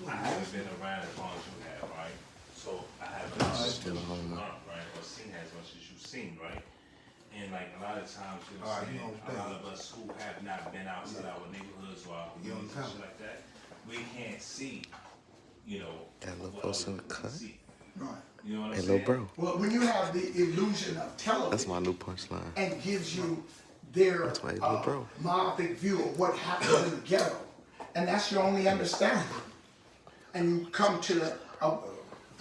I haven't been around as long as you have, right? So I haven't learned, right? Or seen as much as you've seen, right? And like a lot of times, you know what I'm saying, a lot of us who have not been outside our neighborhoods or our communities and shit like that, we can't see, you know, that little post in the cut. Right. You know what I'm Hey, saying? little bro. Well, when you have the illusion of television, That's my new punchline. and gives you their That's my little bro. myopic view of what happens in the ghetto, and that's your only understanding, and you come to the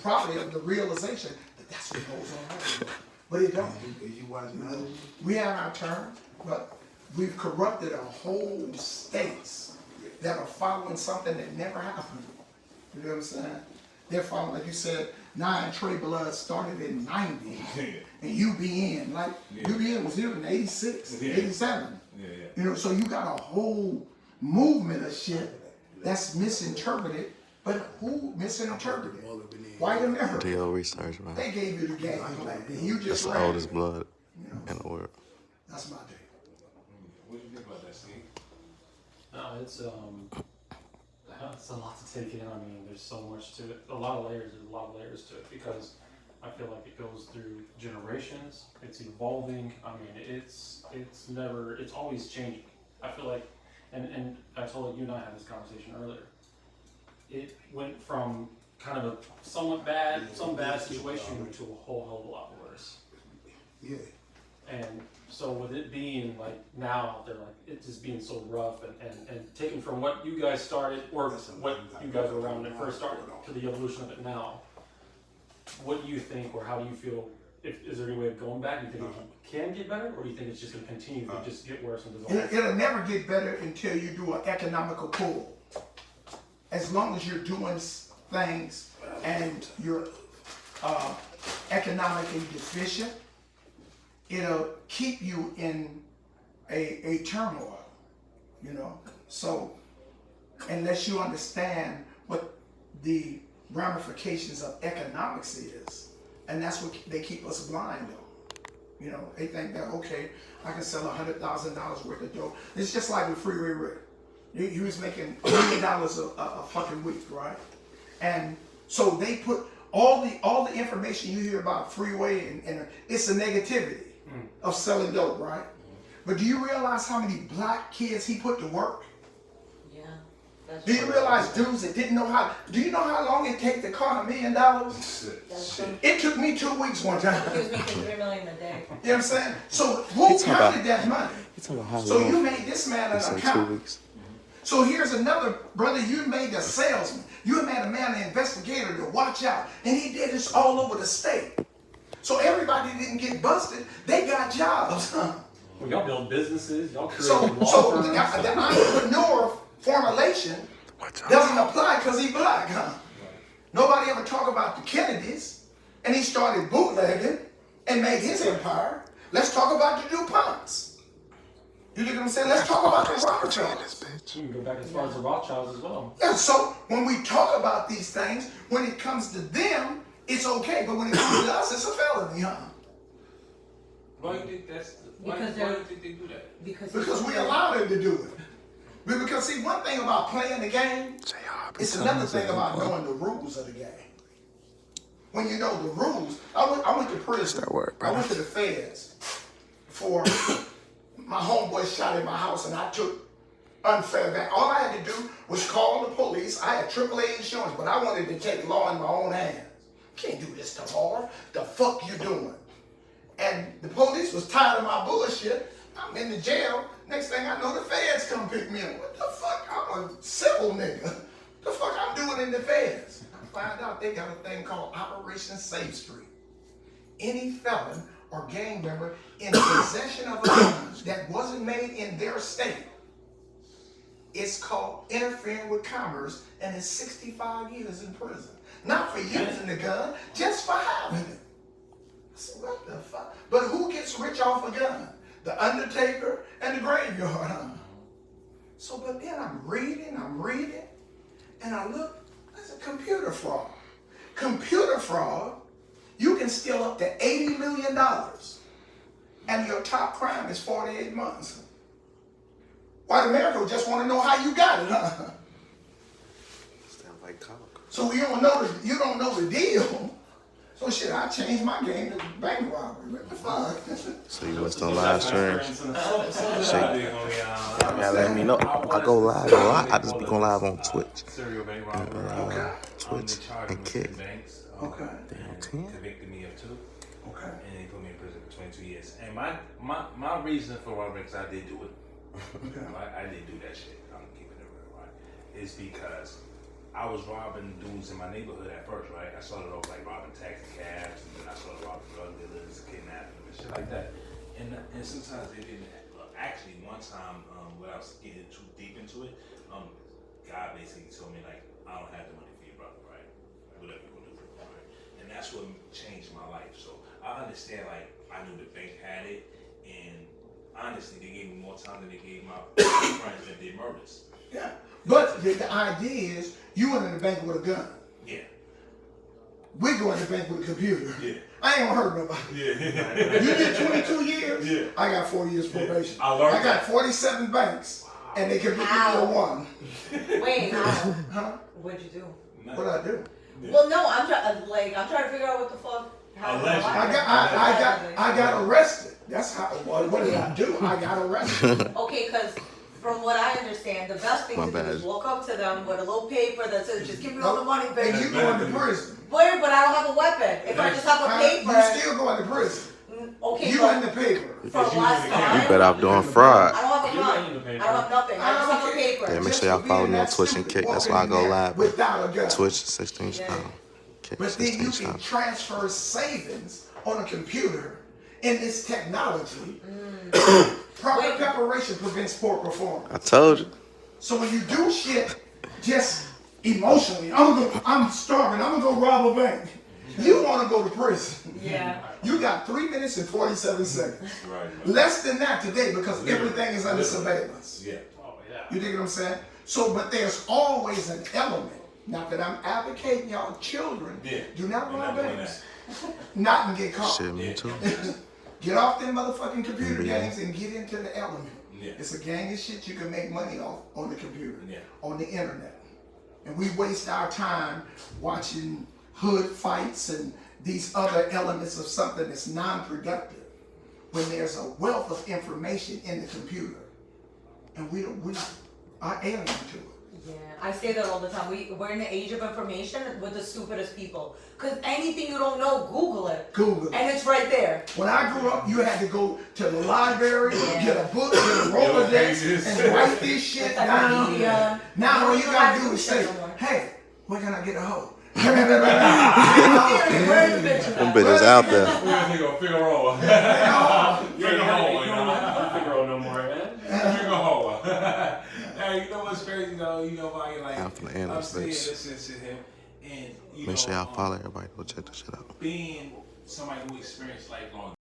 probably of the realization that that's what goes on everywhere. But it don't. We have our turn, but we've corrupted a whole states that are following something that never happened. You know what I'm saying? They're following, like you said, 9 Trey Blood started in 90, and UBN, like UBN was here in 86, 87. You know, so you got a whole movement of shit that's misinterpreted, but who misinterpreted? White America. Do your research, man. They gave you the game plan, and you That's just the ran. oldest blood in the world. That's my take. What do you think about that, Steve? No, it's a lot to take in. I mean, there's so much to it. A lot of layers. There's a lot of layers to it because I feel like it goes through generations. It's evolving. I mean, it's always changing. I feel like, and I told you and I had this conversation earlier. It went from kind of a somewhat bad, some bad situation to a whole hell of a lot worse. Yeah. And so with it being like now, they're like, it just being so rough and taken from what you guys started, or what you guys were around when it first started, to the evolution of it now, what do you think, or how do you feel, is there any way of going back? Do you think it can get better, or do you think it's just going to continue to just get worse and dissolve? It'll never get better until you do an economical pull. As long as you're doing things and you're economically deficient, it'll keep you in a turmoil, you know. So unless you understand what the ramifications of economics is, and that's what they keep us blind on. You know, they think that, okay, I can sell $100,000 worth of dope. It's just like with Freeway Rick. He was making $1 million a fucking week, right? And so they put all the information you hear about Freeway, and it's a negativity of selling dope, right? But do you realize how many black kids he put to work? Yeah. That's Do you realize dudes that didn't know how? Do you know how long it takes to con $1 million? That's true. It took me 2 weeks one time. He was making $3 million a day. You know what I'm saying? So who counted that money? So long? you made this man an It's like 2 account. weeks. So here's another brother, you made a salesman. You made a man an investigator to watch out. And he did this all over the state. So everybody didn't get busted. They got jobs. Well, y'all build businesses, y'all create So law firms. the entrepreneur formulation doesn't apply because he's black, huh? Nobody ever talk about the Kennedys. And he started bootlegging and made his empire. Let's talk about the DuPonts. You get what I'm saying? Let's talk about the Rothschilds. You can go back as far as the Rothschilds as well. Yeah, so when we talk about these things, when it comes to them, it's okay. But when it comes to us, it's a felony, huh? Why do you think why do you think they do that? Because we allow them to do it. Because see, one thing about playing the game, it's another thing about knowing the rules of the game. When you know the rules, I went to prison. I went to the feds for my homeboy shot in my house, and I took unfair back. All I had to do was call the police. I had AAA insurance, but I wanted to take law in my own hands. Can't do this tomorrow. The fuck you doing? And the police was tired of my bullshit. I'm in the jail. Next thing I know, the feds come pick me up. What the fuck? I'm a civil nigga. The fuck I'm doing in the feds? I find out they got a thing called Operation Safe Street. Any felon or gang member in possession of a gun that wasn't made in their state, it's called interfering with commerce, and it's 65 years in prison. Not for using the gun, just for having it. I said, what the fuck? But who gets rich off a gun? The undertaker and the graveyard, huh? So, but then I'm reading, and I look, that's a computer fraud. Computer fraud, you can steal up to $80 million, and your top crime is 48 months. White America just want to know how you got it, huh? like cock. So you don't know the deal. So shit, I changed my game to bank robbery. What the fuck? So you must on live streams. You Yeah, let me know. I go live a lot. I just be going live on Twitch. Serial bank And, robbery. Twitch and Kick. Banks. Okay. Damn, 10? Convicted me of 2. Okay. And they put me in prison for 22 years. And my reason for robbery, because I did do it. Okay. I did do that shit. I'm keeping it real, right? It's because I was robbing dudes in my neighborhood at first, right? I started off like robbing taxi cabs, and then I started robbing drug dealers, kidnapping them, and shit like that. And sometimes they didn't. Actually, one time, without getting too deep into it, God basically told me like, I don't have the money for your brother, right? Whatever you want to do, right? And that's what changed my life. So I understand, like, I knew the bank had it, and honestly, they gave me more time than they gave my friends that did murders. Yeah. But the idea is, you went in the bank with a gun. Yeah. We go in the bank with a computer. Yeah. I ain't gonna hurt nobody. Yeah. You did 22 years? Yeah. I got 4 years probation. I learned I got 47 banks. And they convicted me of 1. Wait, Huh? what'd you do? What'd I do? Well, no, I'm trying to figure out what the fuck. Allegedly. I got arrested. That's how. What did I do? I got arrested. Okay, because from what I understand, the best thing My to do bad. is walk up to them with a little paper that says, "Just give me all the money, baby." And you going to prison. Wait, but I don't have a weapon. If I just have a paper, You still going to prison. okay, You but in the paper. from last time, You better off doing fraud. I don't have a You gun. ain't even paying I don't have nothing. I just have a paper. Yeah, make sure y'all follow me on Twitch and Kick. That's why I go live. Without a gun. Twitch 16 channel. Kick But then you 16 can channel. transfer savings on a computer in this technology. Proper Wait. preparation prevents poor performance. I told you. So when you do shit just emotionally, I'm starving, I'm gonna go rob a bank. You wanna go to prison. Yeah. You got 3 minutes and 47 seconds. Right. Less than that today because everything is under surveillance. Yeah. Oh, yeah. You dig what I'm saying? So, but there's always an element. Not that I'm advocating y'all children. Yeah. Do not You're rob not doing banks. Not and get caught. Shit, me too. Get off them motherfucking computer Yeah. games and get into the element. Yeah. It's a gang of shit you can make money off on the computer, Yeah. on the internet. And we waste our time watching hood fights and these other elements of something that's non-productive when there's a wealth of information in the computer. And we are alien to it. Yeah, I say that all the time. We're in the age of information with the stupidest people. Because anything you don't know, Google it. Google it. And it's right there. When I grew up, you had to go to the library, Yeah. get a book, get a Rolodex, pages. and write this shit down. Encyclopedia. Now all you don't gotta have to do is shit say, no more. hey, where can I get a hoe? Seriously, where's the picture? Them bitches out there. We're gonna take a Figueroa. You ain't got Figaro no more, man. Figueroa. Hey, you know what's crazy though? You know why like I'm finna end I'm this saying bitch. listen to him, and you Make sure know, y'all follow everybody. Go check this shit out. being somebody who experienced lifelong